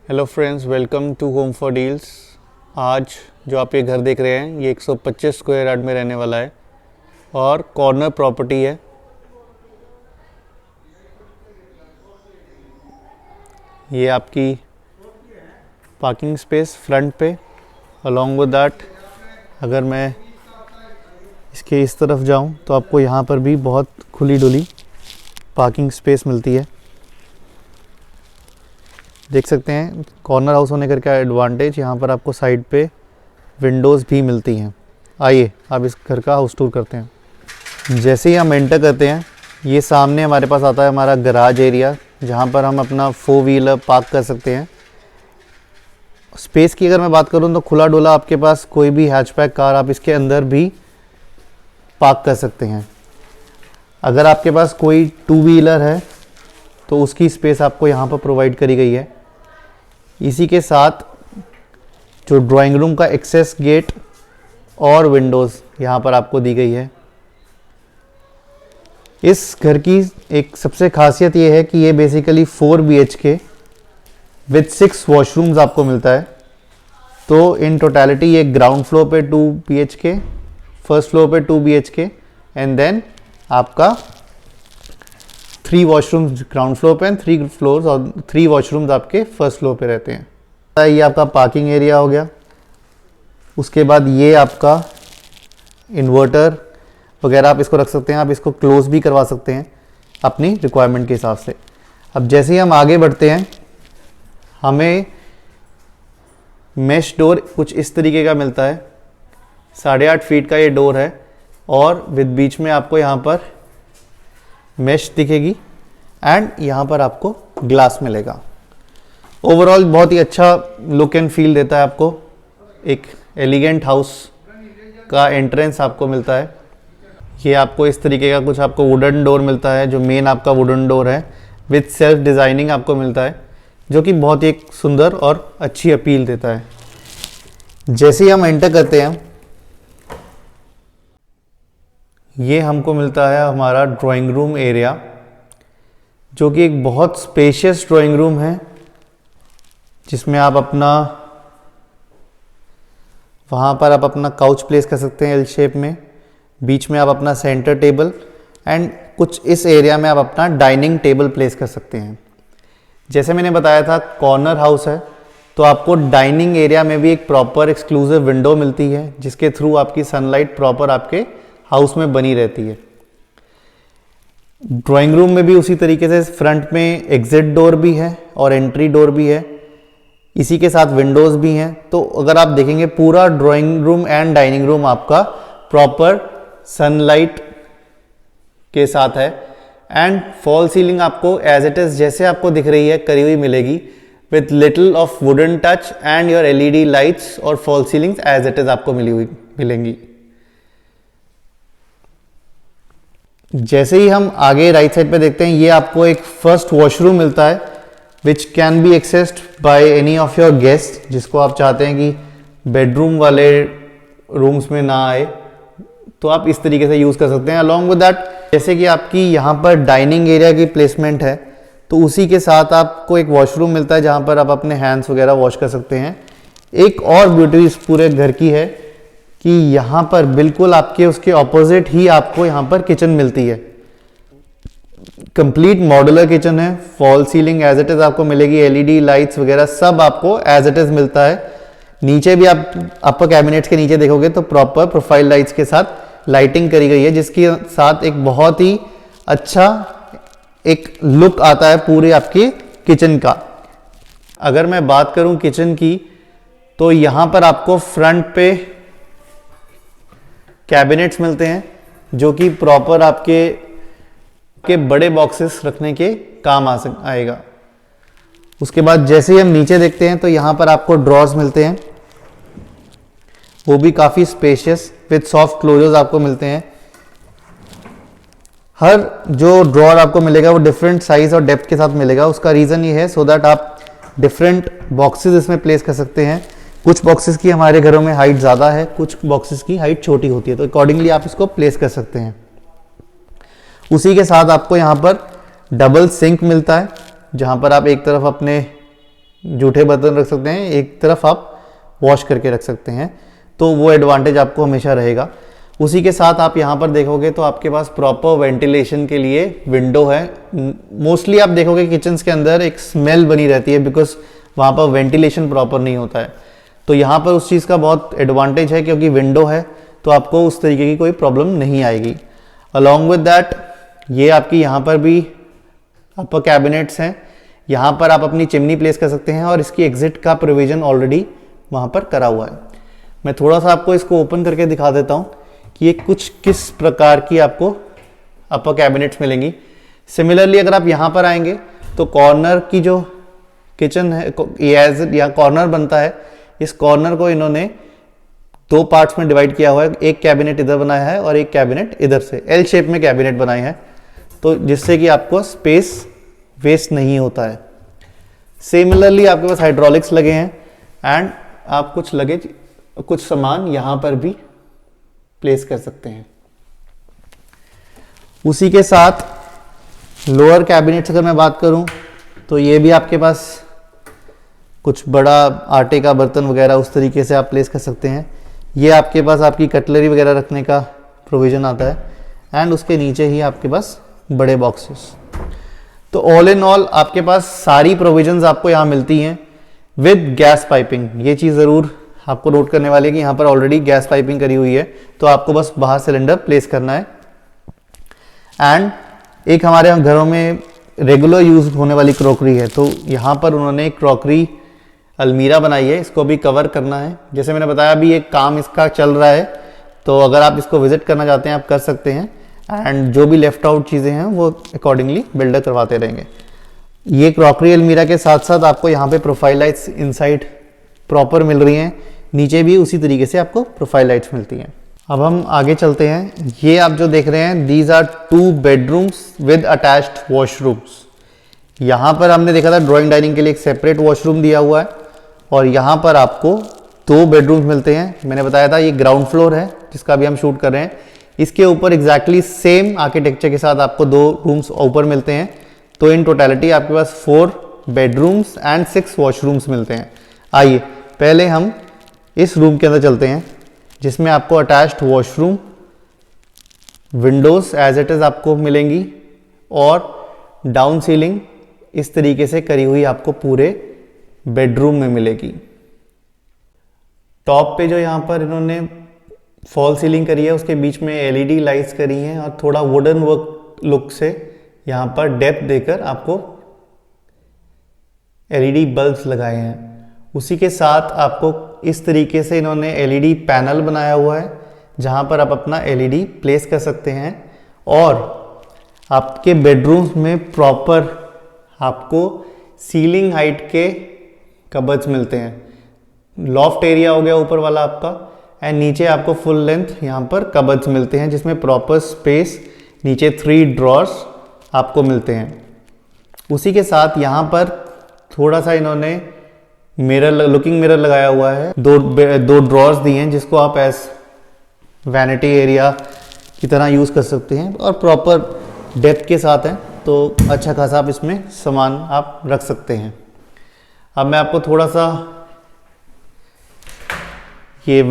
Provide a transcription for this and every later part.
Hello friends, welcome to home for deals. आज जो आप ये घर देख रहे हैं ये 125 स्क्वायर यार्ड में रहने वाला है और कॉर्नर प्रॉपर्टी है। ये आपकी पार्किंग स्पेस फ्रंट पे, अलॉन्ग विद दैट अगर मैं इसके इस तरफ जाऊं तो आपको यहाँ पर भी बहुत खुली डुली पार्किंग स्पेस मिलती है। देख सकते हैं कॉर्नर हाउस होने का एडवांटेज, यहाँ पर आपको साइड पे विंडोज़ भी मिलती हैं। आइए आप इस घर का हाउस टूर करते हैं। जैसे ही हम एंटर करते हैं ये सामने हमारे पास आता है हमारा गराज एरिया, जहाँ पर हम अपना 4 व्हीलर पार्क कर सकते हैं। स्पेस की अगर मैं बात करूँ तो खुला डुला आपके पास कोई भी हैचबैक कार आप इसके अंदर भी पार्क कर सकते हैं। अगर आपके पास कोई 2 व्हीलर है तो उसकी स्पेस आपको यहाँ पर प्रोवाइड करी गई है। इसी के साथ जो ड्राइंग रूम का एक्सेस गेट और विंडोज़ यहाँ पर आपको दी गई है। इस घर की एक सबसे खासियत ये है कि ये बेसिकली 4 BHK विद 6 वॉशरूम्स आपको मिलता है। तो इन टोटलिटी ये ग्राउंड फ्लोर पे 2 BHK, फर्स्ट फ्लोर पे 2 BHK एंड देन आपका 3 वॉशरूम्स ग्राउंड फ्लोर पे एंड 3 फ्लोर्स और 3 वॉशरूम्स आपके फर्स्ट फ्लोर पे रहते हैं। ये आपका पार्किंग एरिया हो गया। उसके बाद ये आपका इन्वर्टर वगैरह आप इसको रख सकते हैं। आप इसको क्लोज भी करवा सकते हैं अपनी रिक्वायरमेंट के हिसाब से। अब जैसे ही हम आगे बढ़ते हैं हमें मेश डोर कुछ इस तरीके का मिलता है। 8.5 फीट का ये डोर है और विद बीच में आपको यहाँ पर मेश दिखेगी एंड यहाँ पर आपको ग्लास मिलेगा। ओवरऑल बहुत ही अच्छा लुक एंड फील देता है आपको। एक एलिगेंट हाउस का एंट्रेंस आपको मिलता है। ये आपको इस तरीके का कुछ आपको वुडन डोर मिलता है, जो मेन आपका वुडन डोर है विथ सेल्फ डिज़ाइनिंग आपको मिलता है, जो कि बहुत ही एक सुंदर और अच्छी अपील देता है। जैसे ही हम एंटर करते हैं ये हमको मिलता है हमारा ड्राइंग रूम एरिया, जो कि एक बहुत स्पेशियस ड्राइंग रूम है, जिसमें आप वहाँ पर आप अपना काउच प्लेस कर सकते हैं एल शेप में। बीच में आप अपना सेंटर टेबल एंड कुछ इस एरिया में आप अपना डाइनिंग टेबल प्लेस कर सकते हैं। जैसे मैंने बताया था कॉर्नर हाउस है, तो आपको डाइनिंग एरिया में भी एक प्रॉपर एक्सक्लूसिव विंडो मिलती है, जिसके थ्रू आपकी सनलाइट प्रॉपर आपके हाउस में बनी रहती है। ड्राइंग रूम में भी उसी तरीके से फ्रंट में एग्जिट डोर भी है और एंट्री डोर भी है, इसी के साथ विंडोज़ भी हैं। तो अगर आप देखेंगे पूरा drawing room and dining room आपका प्रॉपर सनलाइट के साथ है एंड फॉल सीलिंग आपको एज इट इज़ जैसे आपको दिख रही है करी हुई मिलेगी, with little of wooden touch and your LED lights और fall ceilings as it is आपको मिलेंगी। जैसे ही हम आगे राइट साइड पे देखते हैं ये आपको एक फर्स्ट वॉशरूम मिलता है, which can be accessed by any of your guest, जिसको आप चाहते हैं कि बेडरूम वाले रूम्स में ना आए, तो आप इस तरीके से यूज़ कर सकते हैं। अलॉन्ग विद दैट जैसे कि आपकी यहाँ पर डाइनिंग एरिया की प्लेसमेंट है, तो उसी के साथ आपको एक वॉशरूम मिलता है, जहाँ पर आप अपने हैंड्स वगैरह वॉश कर सकते हैं। एक और ब्यूटी इस पूरे घर की है कि यहाँ पर बिल्कुल आपके उसके ऑपोजिट ही आपको यहाँ पर किचन मिलती है। कंप्लीट मॉड्यूलर किचन है, fall ceiling as it is आपको मिलेगी, LED लाइट्स वगैरह सब आपको एज इट इज़ मिलता है। नीचे भी आप अपर कैबिनेट्स के नीचे देखोगे तो प्रॉपर प्रोफाइल लाइट्स के साथ लाइटिंग करी गई है, जिसके साथ एक बहुत ही अच्छा एक लुक आता है पूरे आपके किचन का। अगर मैं बात करूं किचन की, तो यहाँ पर आपको फ्रंट पे कैबिनेट्स मिलते हैं, जो कि प्रॉपर आपके बड़े बॉक्सेस रखने के काम आएगा। उसके बाद जैसे ही हम नीचे देखते हैं तो यहाँ पर आपको ड्रॉर्स मिलते हैं, वो भी काफ़ी स्पेशियस विथ सॉफ्ट क्लोजर्स आपको मिलते हैं। हर जो ड्रॉर आपको मिलेगा वो डिफरेंट साइज और डेप्थ के साथ मिलेगा। उसका रीज़न ये है सो दैट आप डिफरेंट बॉक्सेस इसमें प्लेस कर सकते हैं। कुछ बॉक्सेस की हमारे घरों में हाइट ज़्यादा है, कुछ बॉक्सेस की हाइट छोटी होती है, तो अकॉर्डिंगली आप इसको प्लेस कर सकते हैं। उसी के साथ आपको यहाँ पर डबल सिंक मिलता है, जहाँ पर आप एक तरफ अपने जूठे बर्तन रख सकते हैं, एक तरफ आप वॉश करके रख सकते हैं, तो वो एडवांटेज आपको हमेशा रहेगा। उसी के साथ आप यहाँ पर देखोगे तो आपके पास प्रॉपर वेंटिलेशन के लिए विंडो है। मोस्टली आप देखोगे किचन्स के अंदर एक स्मेल बनी रहती है बिकॉज वहाँ पर वेंटिलेशन प्रॉपर नहीं होता है, तो यहाँ पर उस चीज़ का बहुत एडवांटेज है क्योंकि विंडो है तो आपको उस तरीके की कोई प्रॉब्लम नहीं आएगी। अलॉन्ग विद दैट ये आपकी यहाँ पर भी अपर कैबिनेट्स हैं, यहाँ पर आप अपनी चिमनी प्लेस कर सकते हैं और इसकी एग्जिट का प्रोविज़न ऑलरेडी वहाँ पर करा हुआ है। मैं थोड़ा सा आपको इसको ओपन करके दिखा देता हूँ कि ये कुछ किस प्रकार की आपको अपर कैबिनेट्स मिलेंगी। सिमिलरली अगर आप यहाँ पर आएंगे तो कॉर्नर की जो किचन है, एज यहाँ कॉर्नर बनता है, इस कॉर्नर को इन्होंने 2 पार्ट्स में डिवाइड किया हुआ है। एक कैबिनेट इधर बनाया है और एक कैबिनेट इधर से एल शेप में कैबिनेट बनाए हैं, तो जिससे कि आपको स्पेस वेस्ट नहीं होता है। सिमिलरली आपके पास हाइड्रोलिक्स लगे हैं एंड आप कुछ लगेज, कुछ सामान यहाँ पर भी प्लेस कर सकते हैं। उसी के साथ लोअर कैबिनेट्स अगर मैं बात करूं तो ये भी आपके पास कुछ बड़ा आटे का बर्तन वगैरह उस तरीके से आप प्लेस कर सकते हैं। ये आपके पास आपकी कटलरी वगैरह रखने का प्रोविज़न आता है एंड उसके नीचे ही आपके पास बड़े बॉक्सेस। तो ऑल इन ऑल आपके पास सारी प्रोविजंस आपको यहाँ मिलती हैं विद गैस पाइपिंग। ये चीज़ ज़रूर आपको नोट करने वाली है कि यहाँ पर ऑलरेडी गैस पाइपिंग करी हुई है, तो आपको बस बाहर सिलेंडर प्लेस करना है। एंड एक हमारे यहाँ घरों में रेगुलर यूज होने वाली क्रॉकरी है, तो यहाँ पर उन्होंने क्रॉकरी अलमीरा बनाई है, इसको भी कवर करना है। जैसे मैंने बताया अभी एक काम इसका चल रहा है, तो अगर आप इसको विजिट करना चाहते हैं आप कर सकते हैं एंड जो भी लेफ्ट आउट चीज़ें हैं वो अकॉर्डिंगली बिल्डर करवाते रहेंगे। ये क्रॉकरी अलमीरा के साथ साथ आपको यहाँ पे प्रोफाइल लाइट्स इनसाइड प्रॉपर मिल रही हैं, नीचे भी उसी तरीके से आपको प्रोफाइल लाइट्स मिलती हैं। अब हम आगे चलते हैं। ये आप जो देख रहे हैं these are 2 bedrooms with attached washrooms. यहाँ पर हमने देखा था ड्राइंग डाइनिंग के लिए एक सेपरेट वॉशरूम दिया हुआ है और यहाँ पर आपको 2 बेडरूम्स मिलते हैं। मैंने बताया था ये ग्राउंड फ्लोर है जिसका भी हम शूट कर रहे हैं, इसके ऊपर एग्जैक्टली सेम आर्किटेक्चर के साथ आपको 2 रूम्स ऊपर मिलते हैं। तो इन टोटलिटी आपके पास 4 बेडरूम्स एंड 6 वॉशरूम्स मिलते हैं। आइए पहले हम इस रूम के अंदर चलते हैं जिसमें आपको attached washroom, windows as it is आपको मिलेंगी और डाउन सीलिंग इस तरीके से करी हुई आपको पूरे बेडरूम में मिलेगी। टॉप पे जो यहाँ पर इन्होंने फॉल सीलिंग करी है उसके बीच में एलईडी लाइट्स करी हैं और थोड़ा वुडन वर्क लुक से यहाँ पर डेप्थ देकर आपको एलईडी बल्ब्स लगाए हैं। उसी के साथ आपको इस तरीके से इन्होंने एलईडी पैनल बनाया हुआ है जहाँ पर आप अपना एलईडी प्लेस कर सकते हैं और आपके बेडरूम्स में प्रॉपर आपको सीलिंग हाइट के कबर्ड्स मिलते हैं। लॉफ्ट एरिया हो गया ऊपर वाला आपका एंड नीचे आपको फुल लेंथ यहाँ पर कबर्ड्स मिलते हैं जिसमें प्रॉपर स्पेस, नीचे 3 ड्रॉर्स आपको मिलते हैं। उसी के साथ यहाँ पर थोड़ा सा इन्होंने मिरर, लुकिंग मिरर लगाया हुआ है, 2 ड्रॉर्स दिए हैं जिसको आप एज वैनिटी एरिया की तरह यूज़ कर सकते हैं और प्रॉपर डेप्थ के साथ हैं, तो अच्छा खासा आप इसमें सामान आप रख सकते हैं। अब मैं आपको थोड़ा सा ये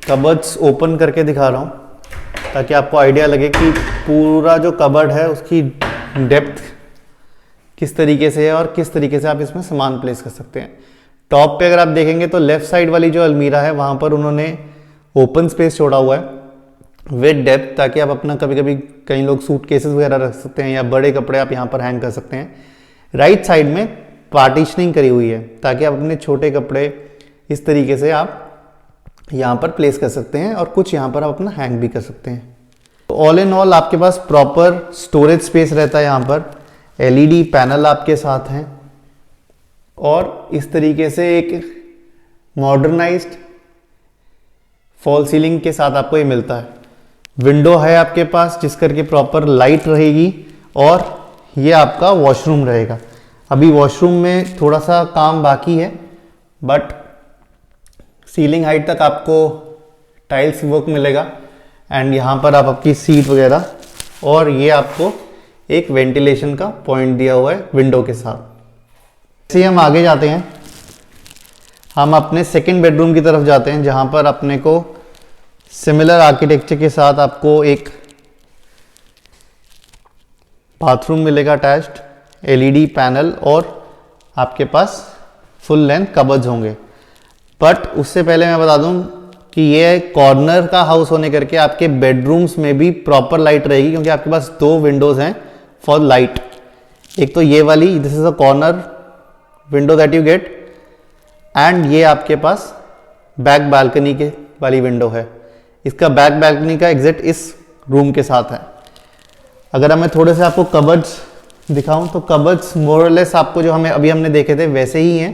कबर्ड्स ओपन करके दिखा रहा हूँ ताकि आपको आइडिया लगे कि पूरा जो कबर्ड है उसकी डेप्थ किस तरीके से है और किस तरीके से आप इसमें सामान प्लेस कर सकते हैं। टॉप पे अगर आप देखेंगे तो लेफ्ट साइड वाली जो अलमीरा है वहाँ पर उन्होंने ओपन स्पेस छोड़ा हुआ है विद डेप्थ, ताकि आप अपना कभी कभी कई लोग सूट केसेस वगैरह रख सकते हैं या बड़े कपड़े आप यहाँ पर हैंग कर सकते हैं। राइट साइड में पार्टीशनिंग करी हुई है ताकि आप अपने छोटे कपड़े इस तरीके से आप यहाँ पर प्लेस कर सकते हैं और कुछ यहाँ पर आप अपना हैंग भी कर सकते हैं। तो ऑल इन ऑल आपके पास प्रॉपर स्टोरेज स्पेस रहता है। यहाँ पर एलईडी पैनल आपके साथ हैं और इस तरीके से एक मॉडर्नाइज्ड फॉल सीलिंग के साथ आपको ये मिलता है। विंडो है आपके पास जिस करके प्रॉपर लाइट रहेगी और ये आपका वॉशरूम रहेगा। अभी वॉशरूम में थोड़ा सा काम बाकी है बट सीलिंग हाइट तक आपको टाइल्स वर्क मिलेगा एंड यहाँ पर आप आपकी सीट वगैरह और ये आपको एक वेंटिलेशन का पॉइंट दिया हुआ है विंडो के साथ। इसे हम आगे जाते हैं हम अपने सेकंड बेडरूम की तरफ जाते हैं, जहाँ पर अपने को सिमिलर आर्किटेक्चर के साथ आपको एक बाथरूम मिलेगा अटैच्ड, एलईडी पैनल और आपके पास फुल लेंथ कबर्ड्स होंगे। बट उससे पहले मैं बता दूं कि ये कॉर्नर का हाउस होने करके आपके बेडरूम्स में भी प्रॉपर लाइट रहेगी, क्योंकि आपके पास दो विंडोज हैं फॉर लाइट। एक तो ये वाली, this is a corner window that you get, and ये आपके पास बैक बालकनी के वाली विंडो है। इसका बैक बालकनी का एग्जिट इस रूम के साथ है। अगर मैं थोड़े से आपको कबर्ड्स दिखाऊं तो कबर्ड्स मोरलेस आपको जो हमने देखे थे वैसे ही हैं,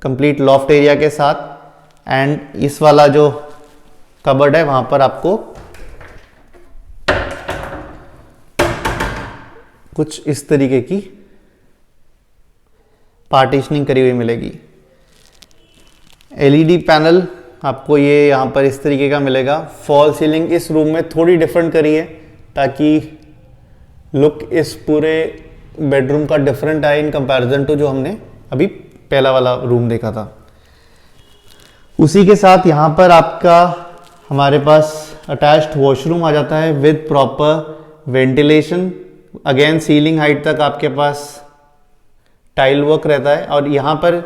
कंप्लीट लॉफ्ट एरिया के साथ। एंड इस वाला जो कबर्ड है वहां पर आपको कुछ इस तरीके की पार्टीशनिंग करी हुई मिलेगी। एलईडी पैनल आपको ये यहाँ पर इस तरीके का मिलेगा। फॉल सीलिंग इस रूम में थोड़ी डिफरेंट करी है ताकि लुक इस पूरे बेडरूम का डिफरेंट आए इन कंपैरिजन टू जो हमने अभी पहला वाला रूम देखा था। उसी के साथ यहाँ पर आपका हमारे पास अटैच्ड वॉशरूम आ जाता है with proper ventilation. Again ceiling height तक आपके पास टाइल वर्क रहता है, और यहाँ पर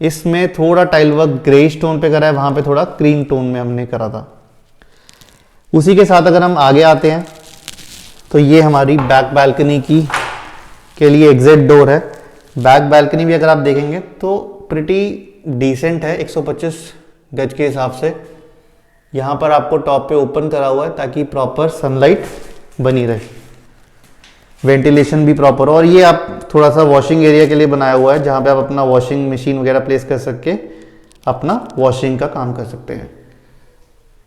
इसमें थोड़ा टाइल वर्क ग्रे स्टोन पे करा है, वहाँ पे थोड़ा क्रीम टोन में हमने करा था। उसी के साथ अगर हम आगे आते हैं तो ये हमारी बैक बालकनी की के लिए एग्जिट डोर है। बैक बालकनी भी अगर आप देखेंगे तो प्रिटी डिसेंट है 125 गज के हिसाब से। यहाँ पर आपको टॉप पे ओपन करा हुआ है ताकि प्रॉपर सनलाइट बनी रहे, वेंटिलेशन भी प्रॉपर। और ये आप थोड़ा सा वॉशिंग एरिया के लिए बनाया हुआ है, जहाँ पे आप अपना वॉशिंग मशीन वगैरह प्लेस कर सके अपना वॉशिंग का काम कर सकते हैं।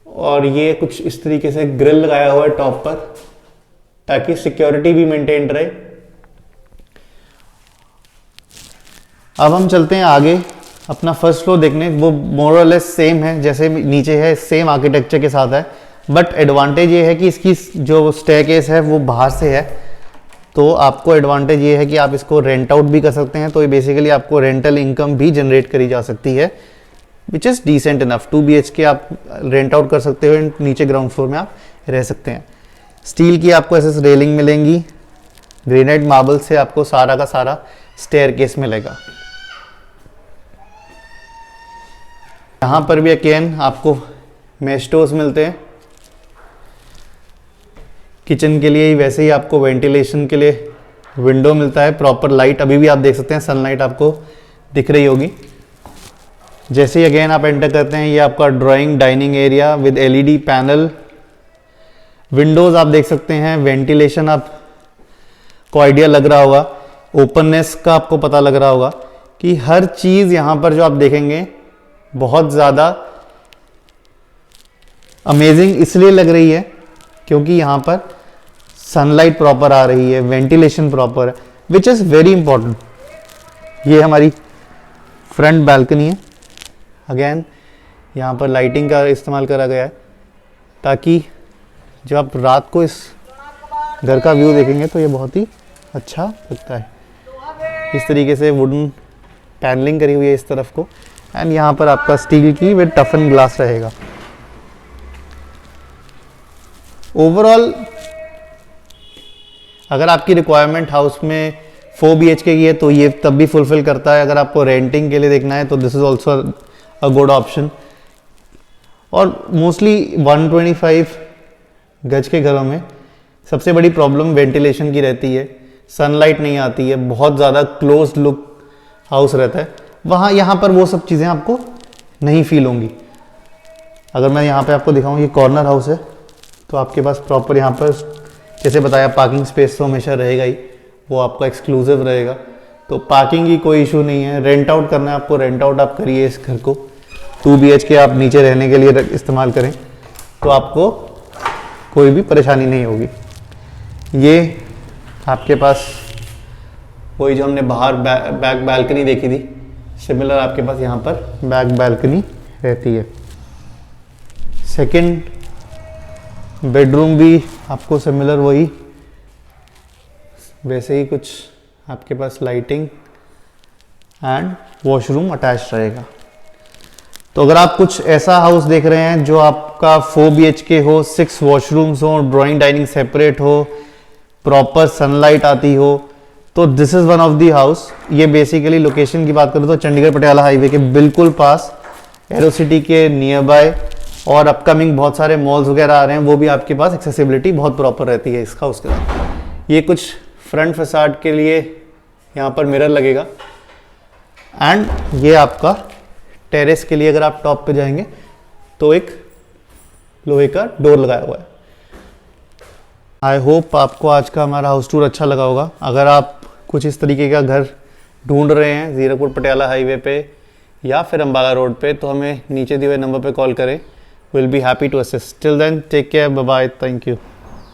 और ये कुछ इस तरीके से ग्रिल लगाया हुआ है टॉप पर ताकि सिक्योरिटी भी मेंटेन रहे। अब हम चलते हैं आगे अपना फर्स्ट फ्लोर देखने। वो मोर और लेस सेम है जैसे नीचे है, सेम आर्किटेक्चर के साथ है, बट एडवांटेज ये है कि इसकी जो स्टेयरकेस है वो बाहर से है, तो आपको एडवांटेज ये है कि आप इसको रेंट आउट भी कर सकते हैं। तो ये बेसिकली आपको रेंटल इनकम भी जनरेट करी जा सकती है, which is decent enough. 2 BHK आप रेंट आउट कर सकते हो, नीचे ग्राउंड फ्लोर में आप रह सकते हैं। स्टील की आपको ऐसे रेलिंग मिलेंगी, ग्रेनाइट मार्बल से आपको सारा का सारा स्टेयरकेस मिलेगा। यहाँ पर भी अगेन आपको मेश डोर्स मिलते हैं किचन के लिए ही, वैसे ही आपको वेंटिलेशन के लिए विंडो मिलता है, प्रॉपर लाइट। अभी भी आप देख सकते हैं सनलाइट आपको दिख रही होगी। जैसे ही अगेन आप एंटर करते हैं, ये आपका drawing dining area with LED panel. Windows आप देख सकते हैं, वेंटिलेशन आपको आइडिया लग रहा होगा, ओपननेस का आपको पता लग रहा होगा कि हर चीज़ यहाँ पर जो आप देखेंगे बहुत ज़्यादा अमेजिंग इसलिए लग रही है क्योंकि यहाँ पर सनलाइट प्रॉपर आ रही है, वेंटिलेशन प्रॉपर है, विच इज़ वेरी इंपॉर्टेंट। ये हमारी फ्रंट बालकनी है। अगेन यहाँ पर लाइटिंग का इस्तेमाल करा गया है ताकि जब आप रात को इस घर का व्यू देखेंगे तो ये बहुत ही अच्छा लगता है। इस तरीके से वुडन पैनलिंग करी हुई है इस तरफ को, एंड यहाँ पर आपका स्टील की विद टफन ग्लास रहेगा। ओवरऑल अगर आपकी रिक्वायरमेंट हाउस में 4 BHK की है तो ये तब भी फुलफिल करता है। अगर आपको रेंटिंग के लिए देखना है तो this is also a good option. और मोस्टली 125 गज के घरों में सबसे बड़ी प्रॉब्लम वेंटिलेशन की रहती है, सनलाइट नहीं आती है, बहुत ज़्यादा क्लोज लुक हाउस रहता है। वहाँ यहाँ पर वो सब चीज़ें आपको नहीं फील होंगी। अगर मैं यहाँ पे आपको दिखाऊँ, ये कॉर्नर हाउस है तो आपके पास प्रॉपर यहाँ पर जैसे बताया पार्किंग स्पेस तो हमेशा रहेगा ही, वो आपका एक्सक्लूसिव रहेगा, तो पार्किंग की कोई इशू नहीं है। रेंट आउट करना है आपको, रेंट आउट आप करिए इस घर को। 2 BHK आप नीचे रहने के लिए इस्तेमाल करें तो आपको कोई भी परेशानी नहीं होगी। ये आपके पास वही जो हमने बाहर बैक बालकनी देखी थी, सिमिलर आपके पास यहाँ पर बैक बालकनी रहती है। सेकंड बेडरूम भी आपको सिमिलर वही वैसे ही कुछ आपके पास लाइटिंग एंड वॉशरूम अटैच रहेगा। तो अगर आप कुछ ऐसा हाउस देख रहे हैं जो आपका 4 BHK हो, 6 वॉशरूम्स हो, ड्राइंग डाइनिंग सेपरेट हो, प्रॉपर सनलाइट आती हो, तो this is one of the house. ये बेसिकली लोकेशन की बात करूँ तो चंडीगढ़ पटियाला हाईवे के बिल्कुल पास, एरो सिटी के नियर बाय, और अपकमिंग बहुत सारे मॉल्स वगैरह आ रहे हैं, वो भी आपके पास एक्सेसिबिलिटी बहुत प्रॉपर रहती है इस हाउस के साथ। ये कुछ फ्रंट फसाड के लिए यहाँ पर मिरर लगेगा, एंड ये आपका टेरेस के लिए अगर आप टॉप पे जाएंगे तो एक लोहे का डोर लगाया हुआ है। आई होप आपको आज का हमारा हाउस टूर अच्छा लगा होगा। अगर आप कुछ इस तरीके का घर ढूंढ रहे हैं जीरकपुर पटियाला हाईवे पे या फिर अम्बाला रोड पे, तो हमें नीचे दिए हुए नंबर पे कॉल करें। Will be happy to assist. Till then take care, bye bye, thank you.